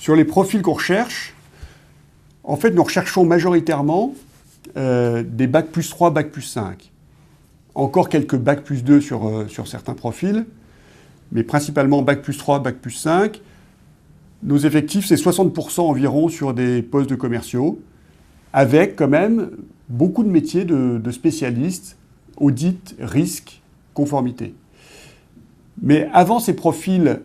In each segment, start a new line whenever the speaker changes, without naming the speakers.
Sur les profils qu'on recherche, en fait, nous recherchons majoritairement des Bac plus 3, Bac plus 5. Encore quelques Bac plus 2 sur certains profils, mais principalement Bac plus 3, Bac plus 5. Nos effectifs, c'est 60% environ sur des postes de commerciaux, avec quand même beaucoup de métiers de spécialistes, audit, risque, conformité. Mais avant ces profils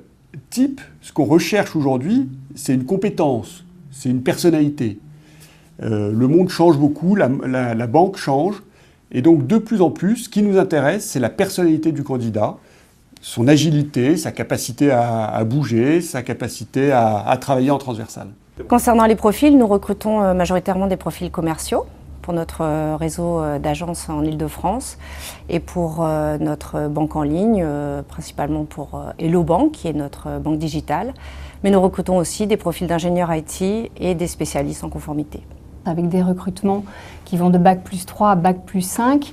types, ce qu'on recherche aujourd'hui, c'est une compétence, c'est une personnalité. Le monde change beaucoup, la banque change, et donc de plus en plus, ce qui nous intéresse, c'est la personnalité du candidat, son agilité, sa capacité à bouger, sa capacité à travailler en transversal.
Concernant les profils, nous recrutons majoritairement des profils commerciaux pour notre réseau d'agences en Île-de-France et pour notre banque en ligne, principalement pour Hello Bank, qui est notre banque digitale. Mais nous recrutons aussi des profils d'ingénieurs IT et des spécialistes en conformité.
Avec des recrutements qui vont de Bac plus 3 à Bac plus 5,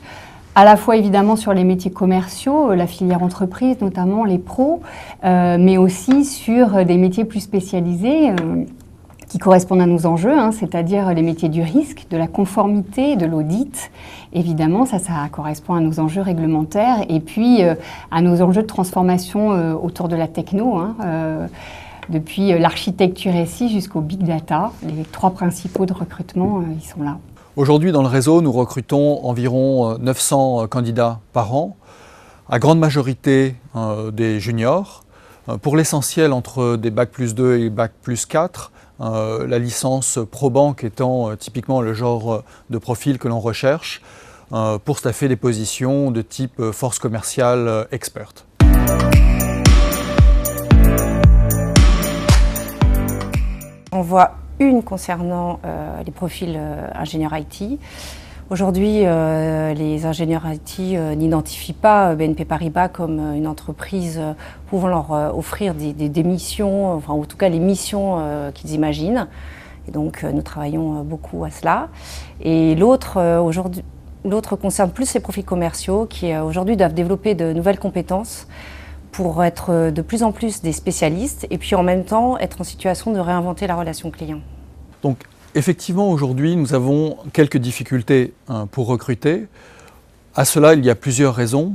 à la fois évidemment sur les métiers commerciaux, la filière entreprise, notamment les pros, mais aussi sur des métiers plus spécialisés qui correspondent à nos enjeux, c'est-à-dire les métiers du risque, de la conformité, de l'audit. Évidemment, ça correspond à nos enjeux réglementaires et puis à nos enjeux de transformation autour de la techno. Depuis l'architecture SI jusqu'au big data, les 3 principaux de recrutement, ils sont là.
Aujourd'hui, dans le réseau, nous recrutons environ 900 candidats par an, à grande majorité des juniors. Pour l'essentiel, entre des Bac plus 2 et Bac plus 4, la licence ProBank étant typiquement le genre de profil que l'on recherche pour staffer des positions de type force commerciale experte.
On voit une concernant les profils ingénieurs IT. Aujourd'hui, les ingénieurs IT n'identifient pas BNP Paribas comme une entreprise pouvant leur offrir des missions, enfin en tout cas les missions qu'ils imaginent. Et donc nous travaillons beaucoup à cela. Et l'autre concerne plus les profils commerciaux qui aujourd'hui doivent développer de nouvelles compétences pour être de plus en plus des spécialistes et puis en même temps être en situation de réinventer la relation client.
Donc effectivement aujourd'hui nous avons quelques difficultés pour recruter. À cela il y a plusieurs raisons.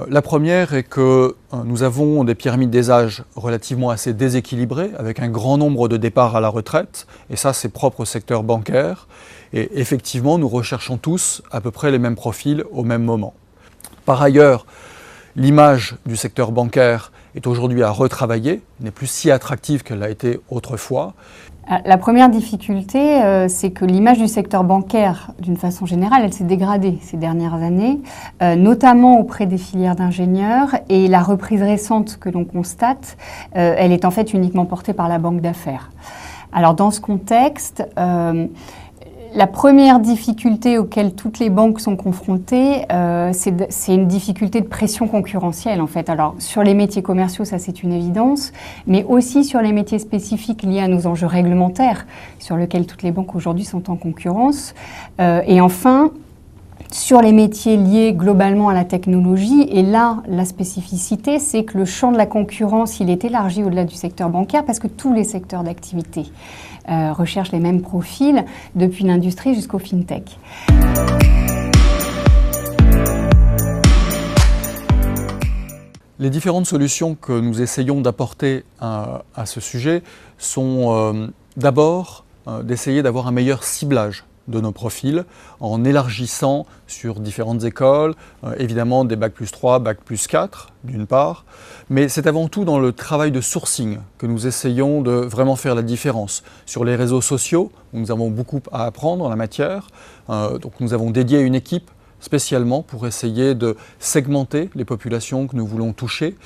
La première est que nous avons des pyramides des âges relativement assez déséquilibrées avec un grand nombre de départs à la retraite et ça c'est propre au secteur bancaire et effectivement nous recherchons tous à peu près les mêmes profils au même moment. Par ailleurs, l'image du secteur bancaire est aujourd'hui à retravailler, n'est plus si attractive qu'elle l'a été autrefois.
La première difficulté, c'est que l'image du secteur bancaire, d'une façon générale, elle s'est dégradée ces dernières années, notamment auprès des filières d'ingénieurs. Et la reprise récente que l'on constate, elle est en fait uniquement portée par la banque d'affaires. Alors dans ce contexte, la première difficulté auquel toutes les banques sont confrontées, c'est une difficulté de pression concurrentielle en fait. Alors sur les métiers commerciaux, ça c'est une évidence, mais aussi sur les métiers spécifiques liés à nos enjeux réglementaires, sur lesquels toutes les banques aujourd'hui sont en concurrence. Et enfin, sur les métiers liés globalement à la technologie, et là, la spécificité, c'est que le champ de la concurrence, il est élargi au-delà du secteur bancaire parce que tous les secteurs d'activité recherchent les mêmes profils, depuis l'industrie jusqu'au fintech.
Les différentes solutions que nous essayons d'apporter à ce sujet sont d'abord d'essayer d'avoir un meilleur ciblage de nos profils en élargissant sur différentes écoles, évidemment des Bac plus 3, Bac plus 4 d'une part, mais c'est avant tout dans le travail de sourcing que nous essayons de vraiment faire la différence. Sur les réseaux sociaux, où nous avons beaucoup à apprendre en la matière, donc nous avons dédié une équipe spécialement pour essayer de segmenter les populations que nous voulons toucher,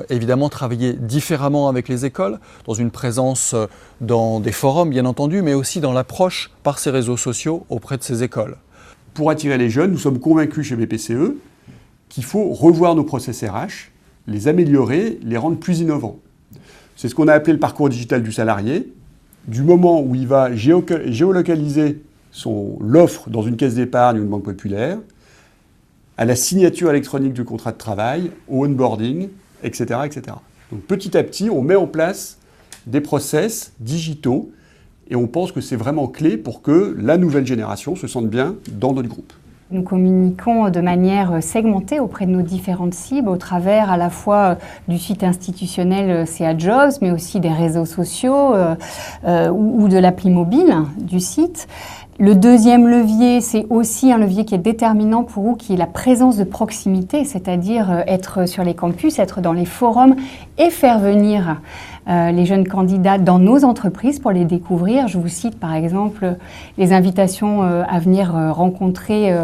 évidemment travailler différemment avec les écoles, dans une présence dans des forums bien entendu, mais aussi dans l'approche par ces réseaux sociaux auprès de ces écoles.
Pour attirer les jeunes, nous sommes convaincus chez BPCE qu'il faut revoir nos process RH, les améliorer, les rendre plus innovants. C'est ce qu'on a appelé le parcours digital du salarié, du moment où il va géolocaliser l'offre dans une caisse d'épargne ou une banque populaire, à la signature électronique du contrat de travail, au onboarding, etc., etc. Donc petit à petit, on met en place des process digitaux. Et on pense que c'est vraiment clé pour que la nouvelle génération se sente bien dans notre groupe.
Nous communiquons de manière segmentée auprès de nos différentes cibles au travers à la fois du site institutionnel CA Jobs, mais aussi des réseaux sociaux ou de l'appli mobile du site. Le deuxième levier, c'est aussi un levier qui est déterminant pour nous, qui est la présence de proximité, c'est-à-dire être sur les campus, être dans les forums et faire venir les jeunes candidats dans nos entreprises pour les découvrir. Je vous cite par exemple les invitations à venir rencontrer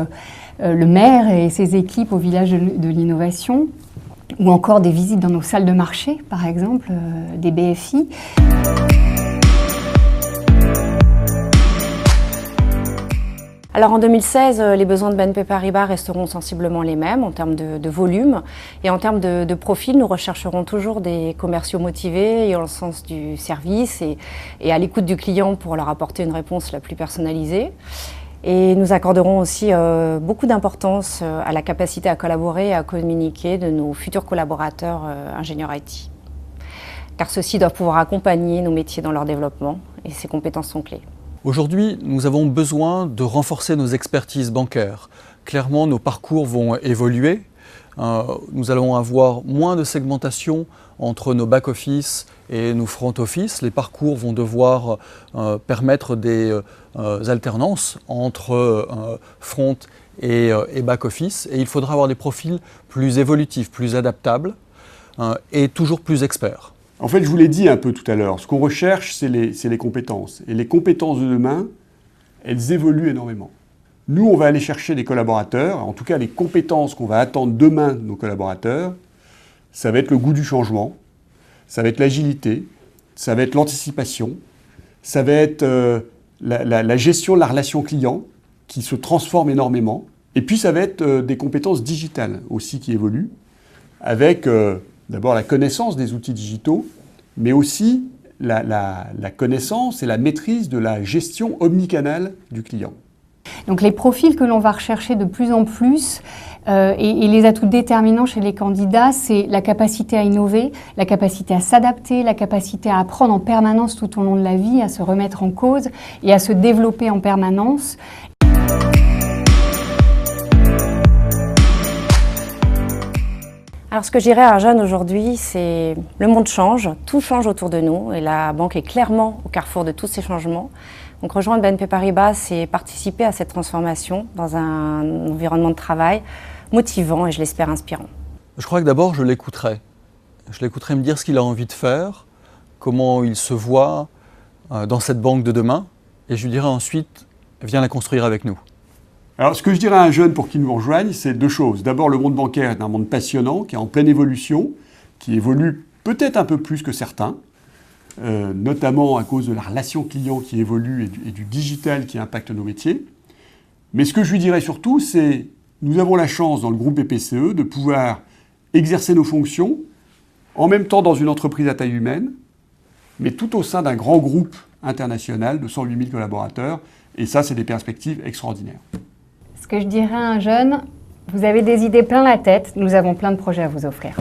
le maire et ses équipes au village de l'innovation, ou encore des visites dans nos salles de marché, par exemple, des BFI.
Alors en 2016, les besoins de BNP Paribas resteront sensiblement les mêmes en termes de volume. Et en termes de profil, nous rechercherons toujours des commerciaux motivés et dans le sens du service et à l'écoute du client pour leur apporter une réponse la plus personnalisée. Et nous accorderons aussi beaucoup d'importance à la capacité à collaborer et à communiquer de nos futurs collaborateurs ingénieurs IT. Car ceux-ci doivent pouvoir accompagner nos métiers dans leur développement et ces compétences sont clés.
Aujourd'hui, nous avons besoin de renforcer nos expertises bancaires. Clairement, nos parcours vont évoluer. Nous allons avoir moins de segmentation entre nos back-office et nos front-office. Les parcours vont devoir permettre des alternances entre front et back-office. Et il faudra avoir des profils plus évolutifs, plus adaptables et toujours plus experts.
En fait, je vous l'ai dit un peu tout à l'heure, ce qu'on recherche, c'est les compétences. Et les compétences de demain, elles évoluent énormément. Nous, on va aller chercher des collaborateurs, en tout cas les compétences qu'on va attendre demain de nos collaborateurs, ça va être le goût du changement, ça va être l'agilité, ça va être l'anticipation, ça va être la gestion de la relation client qui se transforme énormément. Et puis, ça va être des compétences digitales aussi qui évoluent, avec d'abord la connaissance des outils digitaux, mais aussi la connaissance et la maîtrise de la gestion omnicanale du client.
Donc les profils que l'on va rechercher de plus en plus et les atouts déterminants chez les candidats, c'est la capacité à innover, la capacité à s'adapter, la capacité à apprendre en permanence tout au long de la vie, à se remettre en cause et à se développer en permanence.
Alors ce que je dirais à un jeune aujourd'hui, c'est le monde change, tout change autour de nous et la banque est clairement au carrefour de tous ces changements. Donc rejoindre BNP Paribas, c'est participer à cette transformation dans un environnement de travail motivant et je l'espère inspirant.
Je crois que d'abord je l'écouterai. Je l'écouterai me dire ce qu'il a envie de faire, comment il se voit dans cette banque de demain et je lui dirai ensuite, viens la construire avec nous.
Alors, ce que je dirais à un jeune pour qu'il nous rejoigne, c'est deux choses. D'abord, le monde bancaire est un monde passionnant, qui est en pleine évolution, qui évolue peut-être un peu plus que certains, notamment à cause de la relation client qui évolue et du digital qui impacte nos métiers. Mais ce que je lui dirais surtout, c'est nous avons la chance dans le groupe BPCE de pouvoir exercer nos fonctions en même temps dans une entreprise à taille humaine, mais tout au sein d'un grand groupe international de 108 000 collaborateurs. Et ça, c'est des perspectives extraordinaires.
Ce que je dirais à un jeune, vous avez des idées plein la tête, nous avons plein de projets à vous offrir.